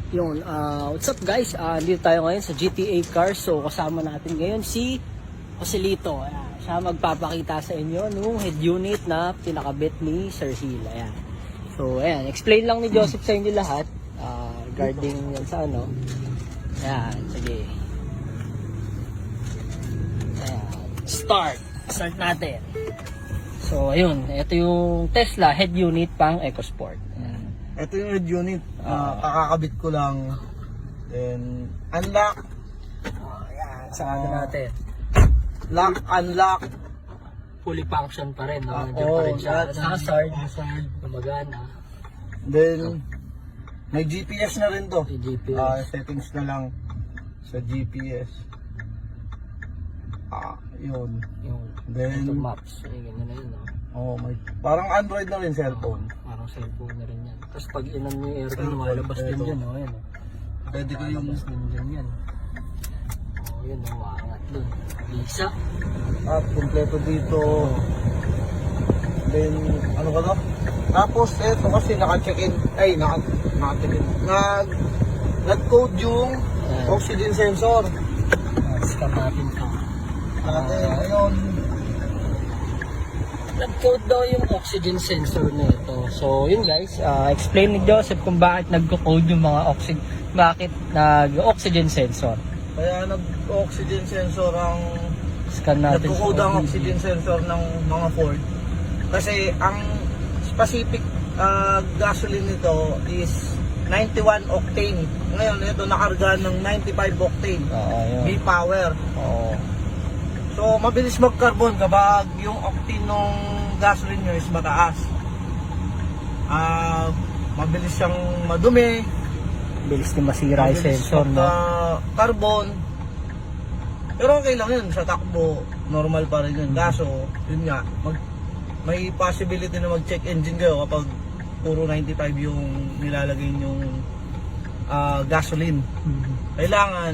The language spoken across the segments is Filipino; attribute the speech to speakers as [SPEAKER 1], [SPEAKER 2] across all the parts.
[SPEAKER 1] Yun, what's up guys? Dito tayo ngayon sa GTA Cars. So kasama natin ngayon si Joselito. Ayan, siya magpapakita sa inyo nung head unit na pinakabit ni Sir Hill. Ayan. So ayan, explain lang ni Joseph sa inyo lahat regarding yan sa ano. Ayan, sige. Ayan, start natin. So ayun, ito yung Tesla head unit pang EcoSport. Ayan.
[SPEAKER 2] Ito yung head unit. Kakakabit ko lang. Then, unlock.
[SPEAKER 1] Ayan, sa ano natin.
[SPEAKER 2] Lock, unlock.
[SPEAKER 1] Fully function pa rin, no? Nandiyan
[SPEAKER 2] Oo,
[SPEAKER 1] pa rin siya.
[SPEAKER 2] hazard.
[SPEAKER 1] Gumagana.
[SPEAKER 2] Then, may GPS na rin to.
[SPEAKER 1] May GPS.
[SPEAKER 2] Settings na lang sa GPS. Yun.
[SPEAKER 1] Yung
[SPEAKER 2] Then,
[SPEAKER 1] ito maps. Ay, ganyan na yun, no?
[SPEAKER 2] parang Android na rin cellphone.
[SPEAKER 1] Parang cellphone na rin yan. Tapos pag inan mo yung aircon,
[SPEAKER 2] Cellphone,
[SPEAKER 1] lumalabas din
[SPEAKER 2] ito.
[SPEAKER 1] yan, no? Ayan, no?
[SPEAKER 2] Pwede ko yung
[SPEAKER 1] Lumalabas din dyan yan. Oh, yun, no? Maangat dun. Lisa.
[SPEAKER 2] kompleto dito. Then, ano ba to? Tapos, eto kasi naka-check-in. Ay, naka-check-in. Nag-code yung oxygen sensor.
[SPEAKER 1] Scan natin ka.
[SPEAKER 2] Ayun.
[SPEAKER 1] Nag-code daw yung oxygen sensor na ito. So, yun guys, explain ni Joseph kung bakit nag-code yung mga bakit nag-oxygen sensor.
[SPEAKER 2] Kaya nag-oxygen sensor ang
[SPEAKER 1] Scan natin.
[SPEAKER 2] nag-code ang oxygen sensor ng mga Ford. Kasi ang specific gasoline nito is 91 octane. Ngayon, ito nakarga ng 95 octane.
[SPEAKER 1] Yun.
[SPEAKER 2] V-Power.
[SPEAKER 1] Oo.
[SPEAKER 2] So, mabilis mag-carbon kapag yung octane ng gasoline nyo is mataas. Mabilis siyang madumi.
[SPEAKER 1] Bilis din masira yung sensor, no?
[SPEAKER 2] Carbon. Pero okay lang yun. Sa takbo, normal pa rin yun. Kaso, yun nga, may possibility na mag-check engine kayo kapag puro 95 yung nilalagay yung gasoline. Kailangan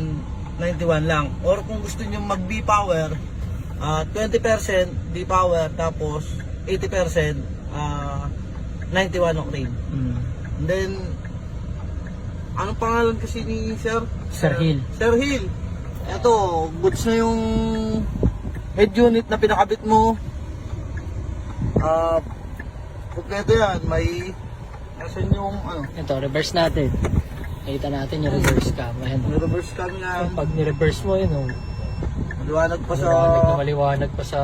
[SPEAKER 2] 91 lang. Or kung gusto nyo mag-B-Power, 20% B-Power, tapos 80% 91 octane. And then, anong pangalan kasi ni Sir?
[SPEAKER 1] Sir Hill.
[SPEAKER 2] Sir Hill. Ito, goods na yung head unit na pinakabit mo. Kompleto yan. May nasan yung ano?
[SPEAKER 1] Ito, reverse natin. Nakita natin yung reverse cam. Ayan.
[SPEAKER 2] May reverse cam yan.
[SPEAKER 1] Pag ni-reverse mo yun,
[SPEAKER 2] Maliwanag pa sa...
[SPEAKER 1] maliwanag pa sa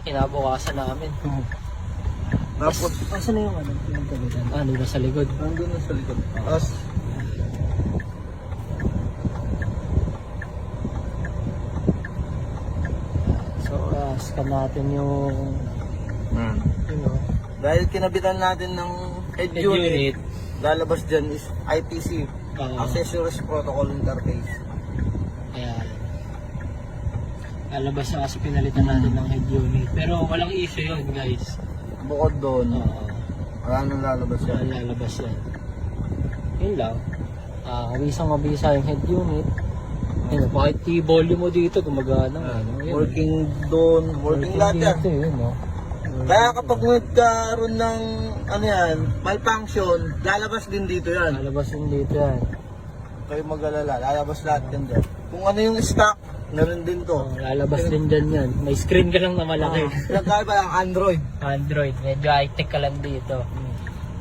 [SPEAKER 1] kinabukasan namin.
[SPEAKER 2] Tapos,
[SPEAKER 1] Asan na yung ano? Pinagkabitan? Nandun na sa likod.
[SPEAKER 2] nandun na sa likod. Tapos,
[SPEAKER 1] So, scan natin yung
[SPEAKER 2] dahil kinabitan natin ng head
[SPEAKER 1] head unit.
[SPEAKER 2] unit, lalabas dyan is IPC. Accessories Protocol Interface.
[SPEAKER 1] Ayan. Lalabas na kasi pinalitan natin ng head unit. Pero walang issue yun, guys.
[SPEAKER 2] Bukod doon,
[SPEAKER 1] Oo.
[SPEAKER 2] wala nang lalabas yan.
[SPEAKER 1] Walang lalabas yan. Yun lang. Kabisang-kabisa yung head unit. Yun, bakit i-volume mo dito, gumagana.
[SPEAKER 2] Working doon, working lahat yan.
[SPEAKER 1] dito, yun, no?
[SPEAKER 2] Kaya kapag nagkaroon ng ano yan, malfunction, lalabas din dito yan.
[SPEAKER 1] Lalabas din dito yan.
[SPEAKER 2] Kayo mag-alala, lalabas lahat yan dyan. Kung ano yung stock, meron din to.
[SPEAKER 1] Lalabas din dyan yan. May screen ka lang na malaki.
[SPEAKER 2] Nagkaiba lang Android.
[SPEAKER 1] Android, medyo high-tech ka lang dito.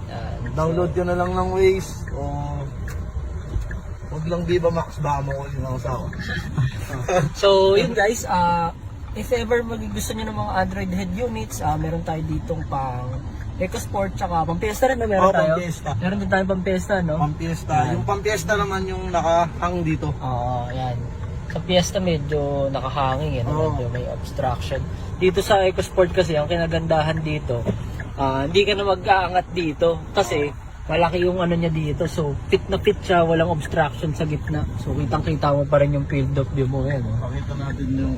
[SPEAKER 1] Yan.
[SPEAKER 2] Download ko na lang ng Waze o huwag lang Viva Max, baka makulit ng asawa.
[SPEAKER 1] So, yun guys, if ever gusto nyo ng mga Android head units, meron tayo ditong pang EcoSport tsaka pang Fiesta rin na meron tayo.
[SPEAKER 2] Pang-Fiesta.
[SPEAKER 1] Meron din tayong pang Fiesta, no?
[SPEAKER 2] Pang-Fiesta. Yung pang-Fiesta naman yung nakahang dito.
[SPEAKER 1] Oo, yan. Sa Fiesta medyo nakahanging,
[SPEAKER 2] Oo.
[SPEAKER 1] medyo may obstruction. Dito sa EcoSport kasi, ang kinagandahan dito, hindi ka na mag-aangat dito kasi malaki yung ano niya dito. So, fit na fit siya, walang obstruction sa gitna. So, kitang-kita mo pa rin yung field of view mo. Yan, no?
[SPEAKER 2] Pakita natin yung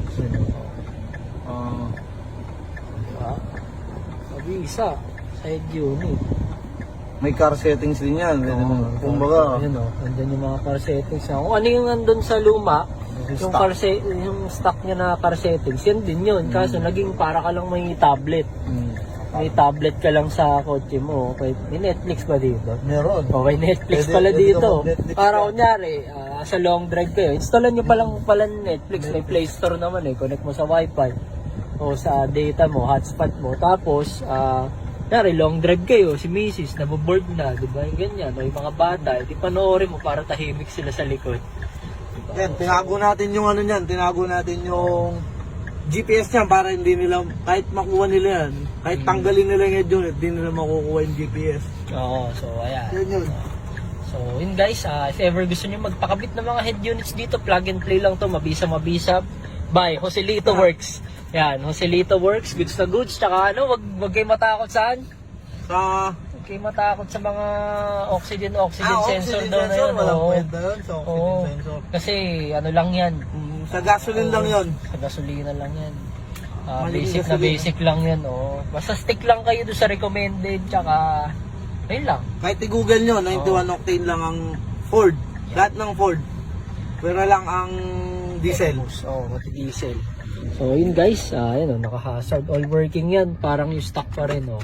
[SPEAKER 1] Isa sa head unit.
[SPEAKER 2] may car settings din yan. Kumbaga,
[SPEAKER 1] Ayun, nandun yung mga car settings. Kung ano yung nandun sa luma, yung yung stock niya na car settings, yan din yun. Kaso naging para ka lang may tablet. may tablet ka lang sa kotse mo, okay, may Netflix ba dito?
[SPEAKER 2] Meron.
[SPEAKER 1] Okay, Netflix
[SPEAKER 2] Pwede-
[SPEAKER 1] pala
[SPEAKER 2] pwede ka
[SPEAKER 1] dito.
[SPEAKER 2] mag-Netflix
[SPEAKER 1] Para
[SPEAKER 2] ka.
[SPEAKER 1] kunyari, sa long drive kayo, installan nyo palang pala Netflix. May Play Store naman eh. Connect mo sa Wi-Fi o sa data mo, hotspot mo. Tapos, kunyari, long drive kayo, si Mrs. naboboard na, di ba? Yung ganyan. O yung mga bata, di panoorin mo para tahimik sila sa likod. Diba?
[SPEAKER 2] Yan, tinago natin yung ano niyan, tinago natin yung GPS niyan para hindi nila, kahit makuha nila yan, kahit tanggalin nila yung head unit, hindi nila makukuha yung GPS.
[SPEAKER 1] Oo, so ayan.
[SPEAKER 2] Yan yun.
[SPEAKER 1] So, yun guys, if ever gusto nyo magpakabit ng mga head units dito, plug and play lang to, mabisa-mabisa. By Joselito Works. Yan, Joselito Works, goods na goods. Tsaka ano, wag kayo matakot saan?
[SPEAKER 2] Sa
[SPEAKER 1] Huwag kayo matakot sa mga oxygen sensor
[SPEAKER 2] oxygen
[SPEAKER 1] daw na
[SPEAKER 2] sensor,
[SPEAKER 1] yun.
[SPEAKER 2] walang
[SPEAKER 1] oo.
[SPEAKER 2] kwenta yun sa oxygen
[SPEAKER 1] Oo.
[SPEAKER 2] sensor.
[SPEAKER 1] Kasi ano lang yan.
[SPEAKER 2] Sa gasoline lang yun.
[SPEAKER 1] Sa gasolina lang yan.
[SPEAKER 2] Maliging
[SPEAKER 1] Basic na
[SPEAKER 2] gasolina.
[SPEAKER 1] basic lang yan. Oh. Basta stick lang kayo doon sa recommended. Tsaka, ayun lang.
[SPEAKER 2] Kahit i-google nyo, 91 octane lang ang Ford. Lahat ng Ford. Pero lang ang diesel.
[SPEAKER 1] Oo, diesel. So, yun guys, yun, naka-hazard. All working yan. Parang yung stock pa rin. Oh.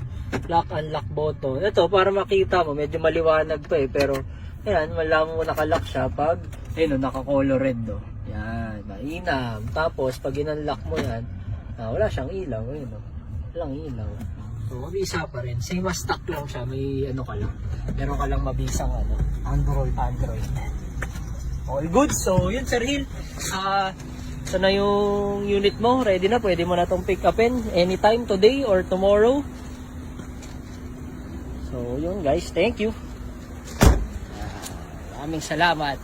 [SPEAKER 1] Lock, unlock button. Ito, para makita mo, medyo maliwanag pa eh. Pero, ayan, malaman mo nakalock siya pag, ayun, naka-color red. Oh. Yan, mainam. Tapos, pag in-unlock mo yan, wala siyang ilaw. Ayun, oh. Walang ilaw. So, mabisa pa rin. Same as stock lang siya. May ano ka lang. Meron ka lang mabisang ano,
[SPEAKER 2] Android.
[SPEAKER 1] All good. So, yun Sir Hill. So na yung unit mo, ready na, pwede mo na itong pick upin anytime today or tomorrow. So yun guys, thank you. Maraming salamat.